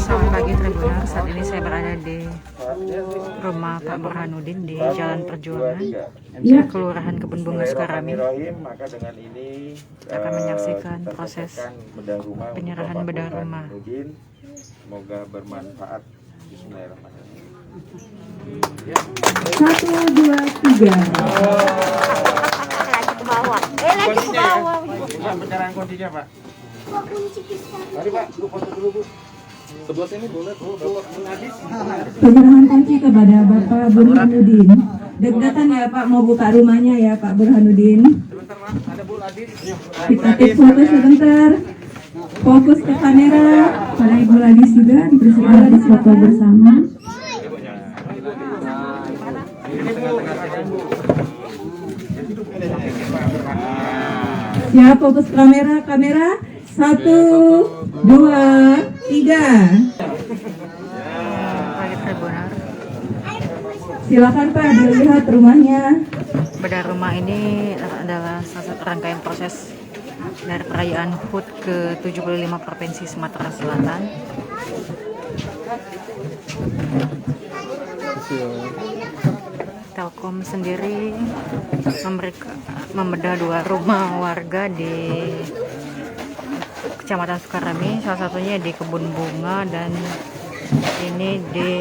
Selamat pagi Tribunal, saat ini saya berada di rumah Pak Burhanuddin di Jalan Perjuangan, Kelurahan Kebun Bunga Sukarami. Kita akan menyaksikan proses penyerahan bedah rumah. Semoga bermanfaat. Bismillahirrahmanirrahim. 1, 2, 3. Lagi ke bawah. Lagi ke bawah. Pak, pencerahan kuncinya, Pak. Mari, Pak, lu foto dulu, Bu. Sebelah sini boleh, Bu. Bapak Nadis. Penyerahan kunci kepada Bapak Burhanuddin. Deg-degan ya Pak, mau buka rumahnya ya Pak Burhanuddin. Sebentar, Pak. Ada Bu Nadis. Kita take foto sebentar. Fokus ke kamera. Para Ibu Ladis juga dipersilakan foto bersama. Siap, fokus kamera. 1, 2, 3. Pagi Tribunal, Silakan Pak dilihat rumahnya. bedah rumah ini adalah salah satu rangkaian proses dari perayaan HUT ke-75 Provinsi Sumatera Selatan. Telkom sendiri membedah 2 rumah warga di Kecamatan Sukarami, salah satunya di Kebun Bunga dan ini di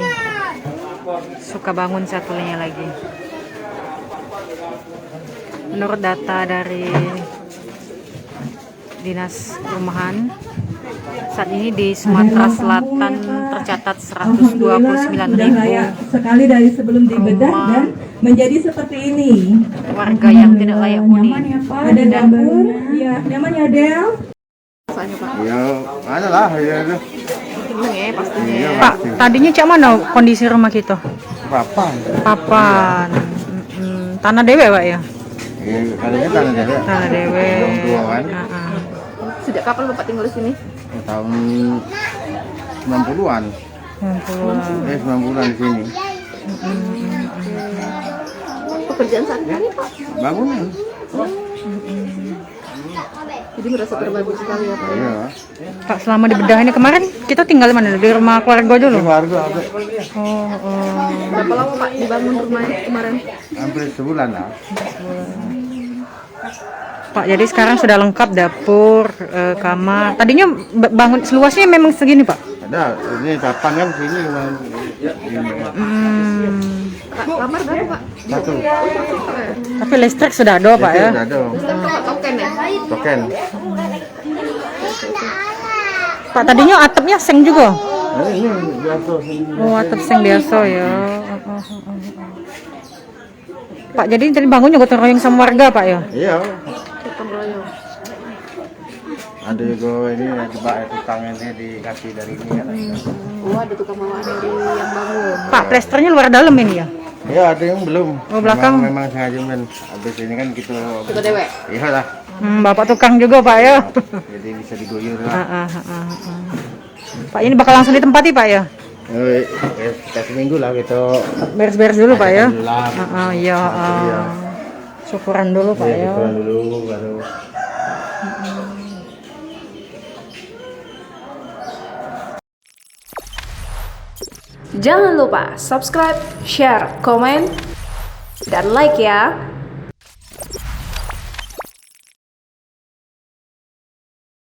Sukabangun satunya lagi. Menurut data dari Dinas Perumahan, saat ini di Sumatera Selatan tercatat 129.000 sekali dari sebelum dibedah dan menjadi seperti ini. warga yang tidak layak huni. Ada dapur, ya nyaman ya Del. Ya, ada lah. Ya, ada. Iya, Pak, tadinya cak mana kondisi rumah kita? Papan. Papan. Tanah dewe Pak ya? Kalinya tanah dewe. Tanah dewe. Orang tua kan. Sejak kapan Bapak tinggal di sini? Tahun 90-an. 90-an di sini. Pekerjaan sehari-hari Pak. Bangunan. Jadi merasa terbantu sekali ya Pak. Iya. Pak, selama di bedah ini kemarin kita tinggal di mana? Di rumah keluarga dulu? Keluarga ada. Berapa lama Pak dibangun rumahnya kemarin? Hampir sebulan lah. Pak, jadi sekarang sudah lengkap dapur, kamar. Tadinya bangun seluasnya memang segini Pak? Ada, ini papan kan sini. Kamar berapa Pak? Satu. Tapi listrik sudah ada Pak ya? Sudah ada. Pak token ya? Token. Pak, tadinya atapnya seng juga? Nah, ini biasa sini. Oh, atap seng biasa ya. Pak, jadi tadi bangunnya gotong royong sama warga Pak ya? Iya. Gotong royong. Ada juga ini coba tukang ini dikasih dari ini kan. Oh ada tukang bawaan dari yang bangun. Pak, plesternya luar dalam ini ya? Ya ada yang belum. Oh, belakang. Memang sengaja men. Habis ini kan kita. Kita dewek. Iya lah. Bapak tukang juga Pak ya? Jadi bisa diguyur lah. Pak, ini bakal langsung ditempati Pak ya? Kita seminggu lah gitu. Beres-beres dulu Pak ya? Alhamdulillah. Iya. Syukuran dulu Pak ya. Syukuran dulu baru. Jangan lupa subscribe, share, komen, dan like ya.